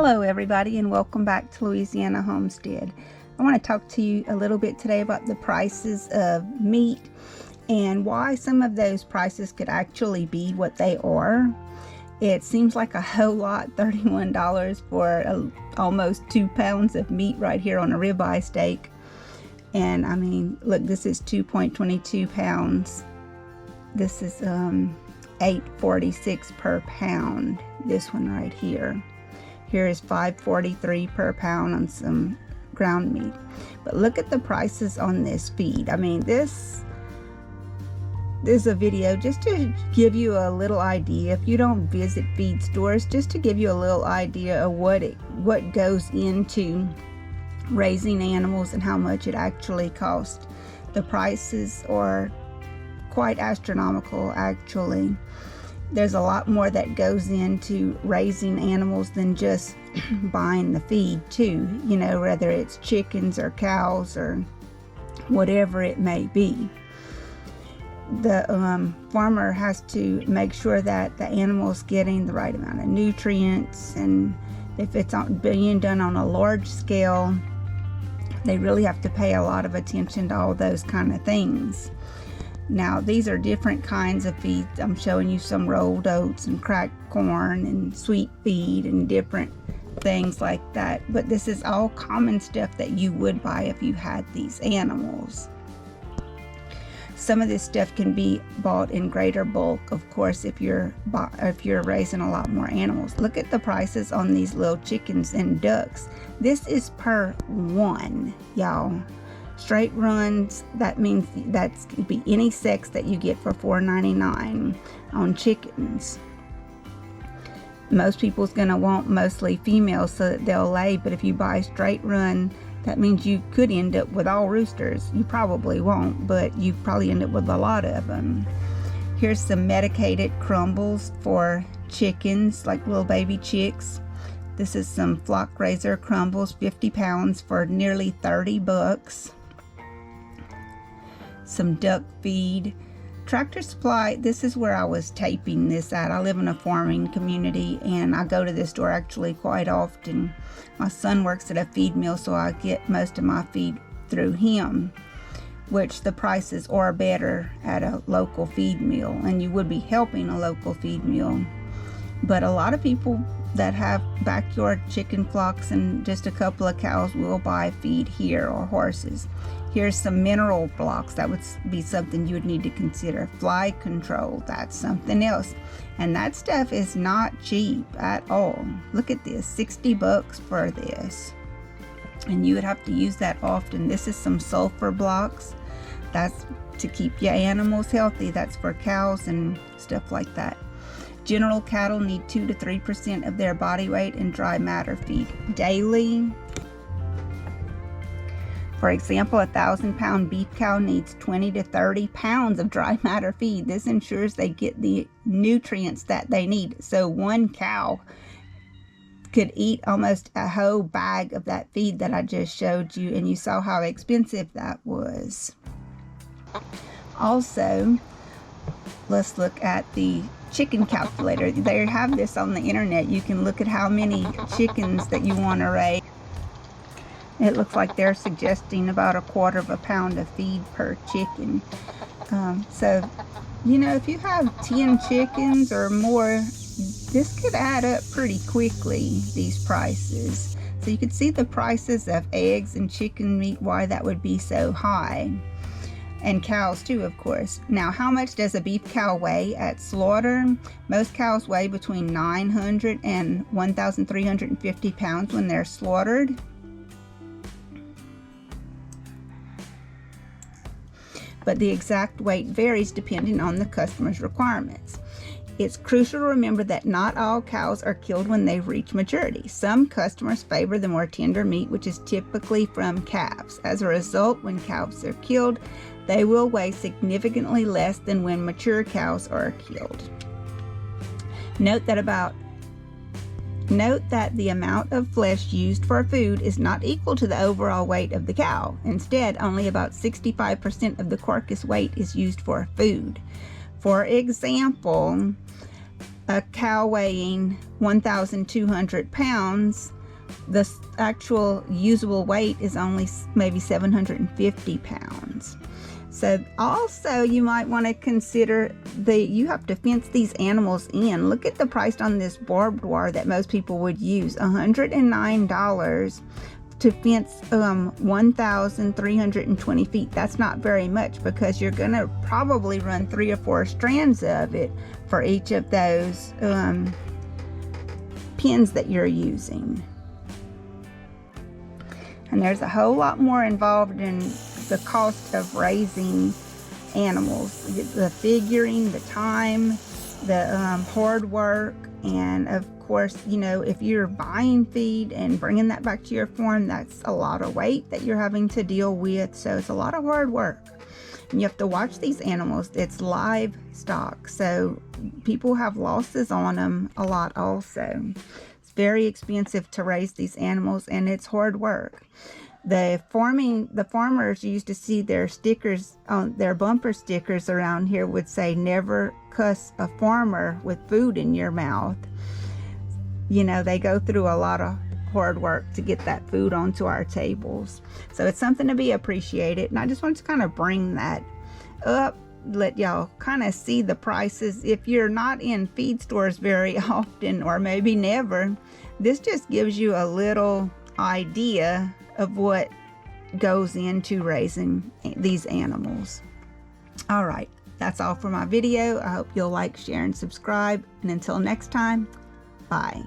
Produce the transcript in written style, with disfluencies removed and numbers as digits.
Hello everybody, and welcome back to Louisiana Homestead. I want to talk to you a little bit today about the prices of meat and why some of those prices could actually be what they are. It seems like a whole lot, $31 for almost 2 pounds of meat right here on a ribeye steak. And I mean, look, this is 2.22 pounds. This is $8.46 per pound. This one right here. Here is $5.43 per pound on some ground meat. But look at the prices on this feed. I mean, this is a video just to give you a little idea. If you don't visit feed stores, just to give you a little idea of what goes into raising animals and how much it actually costs. The prices are quite astronomical, actually. There's a lot more that goes into raising animals than just buying the feed too, you know, whether it's chickens or cows or whatever it may be. The farmer has to make sure that the animal's getting the right amount of nutrients, and if it's being done on a large scale, they really have to pay a lot of attention to all those kind of things. Now, these are different kinds of feed. I'm showing you some rolled oats and cracked corn and sweet feed and different things like that. But this is all common stuff that you would buy if you had these animals. Some of this stuff can be bought in greater bulk, of course, if you're raising a lot more animals. Look at the prices on these little chickens and ducks. This is per one, y'all. Straight runs, that means that could be any sex that you get for $4.99 on chickens. Most people's gonna want mostly females so that they'll lay, but if you buy straight run, that means you could end up with all roosters. You probably won't, but you probably end up with a lot of them. Here's some medicated crumbles for chickens, like little baby chicks. This is some flock raiser crumbles, 50 pounds for nearly 30 bucks. Some duck feed. Tractor Supply, this is where I was taping this at. I live in a farming community and I go to this store actually quite often. My son works at a feed mill, so I get most of my feed through him, which the prices are better at a local feed mill, and you would be helping a local feed mill. But a lot of people that have backyard chicken flocks and just a couple of cows will buy feed here, or horses. Here's some mineral blocks. That would be something you would need to consider. Fly control, that's something else. And that stuff is not cheap at all. Look at this, 60 bucks for this. And you would have to use that often. This is some sulfur blocks. That's to keep your animals healthy. That's for cows and stuff like that. General cattle need 2 to 3% of their body weight in dry matter feed daily. For example, a 1,000-pound beef cow needs 20 to 30 pounds of dry matter feed. This ensures they get the nutrients that they need. So one cow could eat almost a whole bag of that feed that I just showed you, and you saw how expensive that was. Also, let's look at the chicken calculator. They have this on the internet. You can look at how many chickens that you want to raise. It looks like they're suggesting about 1/4 pound of feed per chicken. So, you know, if you have 10 chickens or more, this could add up pretty quickly, these prices. So you could see the prices of eggs and chicken meat, why that would be so high. And cows too, of course. Now, how much does a beef cow weigh at slaughter? Most cows weigh between 900 and 1,350 pounds when they're slaughtered. But the exact weight varies depending on the customer's requirements. It's crucial to remember that not all cows are killed when they reach maturity. Some customers favor the more tender meat, which is typically from calves. As a result, when calves are killed, they will weigh significantly less than when mature cows are killed. Note that the amount of flesh used for food is not equal to the overall weight of the cow. Instead, only about 65% of the carcass weight is used for food. For example, a cow weighing 1,200 pounds, the actual usable weight is only maybe 750 pounds. So also you might want to consider you have to fence these animals in. Look at the price on this barbed wire that most people would use, $109 to fence 1,320 feet. That's not very much, because you're gonna probably run 3 or 4 strands of it for each of those pins that you're using. And there's a whole lot more involved in the cost of raising animals. The figuring, the time, the hard work, and of course, you know, if you're buying feed and bringing that back to your farm, that's a lot of weight that you're having to deal with. So it's a lot of hard work. And you have to watch these animals. It's livestock, so people have losses on them a lot also. It's very expensive to raise these animals, and it's hard work. The farmers used to see their stickers on their bumper stickers around here would say, "Never cuss a farmer with food in your mouth." You know, they go through a lot of hard work to get that food onto our tables. So it's something to be appreciated. And I just wanted to kind of bring that up, let y'all kind of see the prices. If you're not in feed stores very often, or maybe never, this just gives you a little idea of what goes into raising these animals. All right, that's all for my video. I hope you'll like, share, and subscribe. And until next time, bye.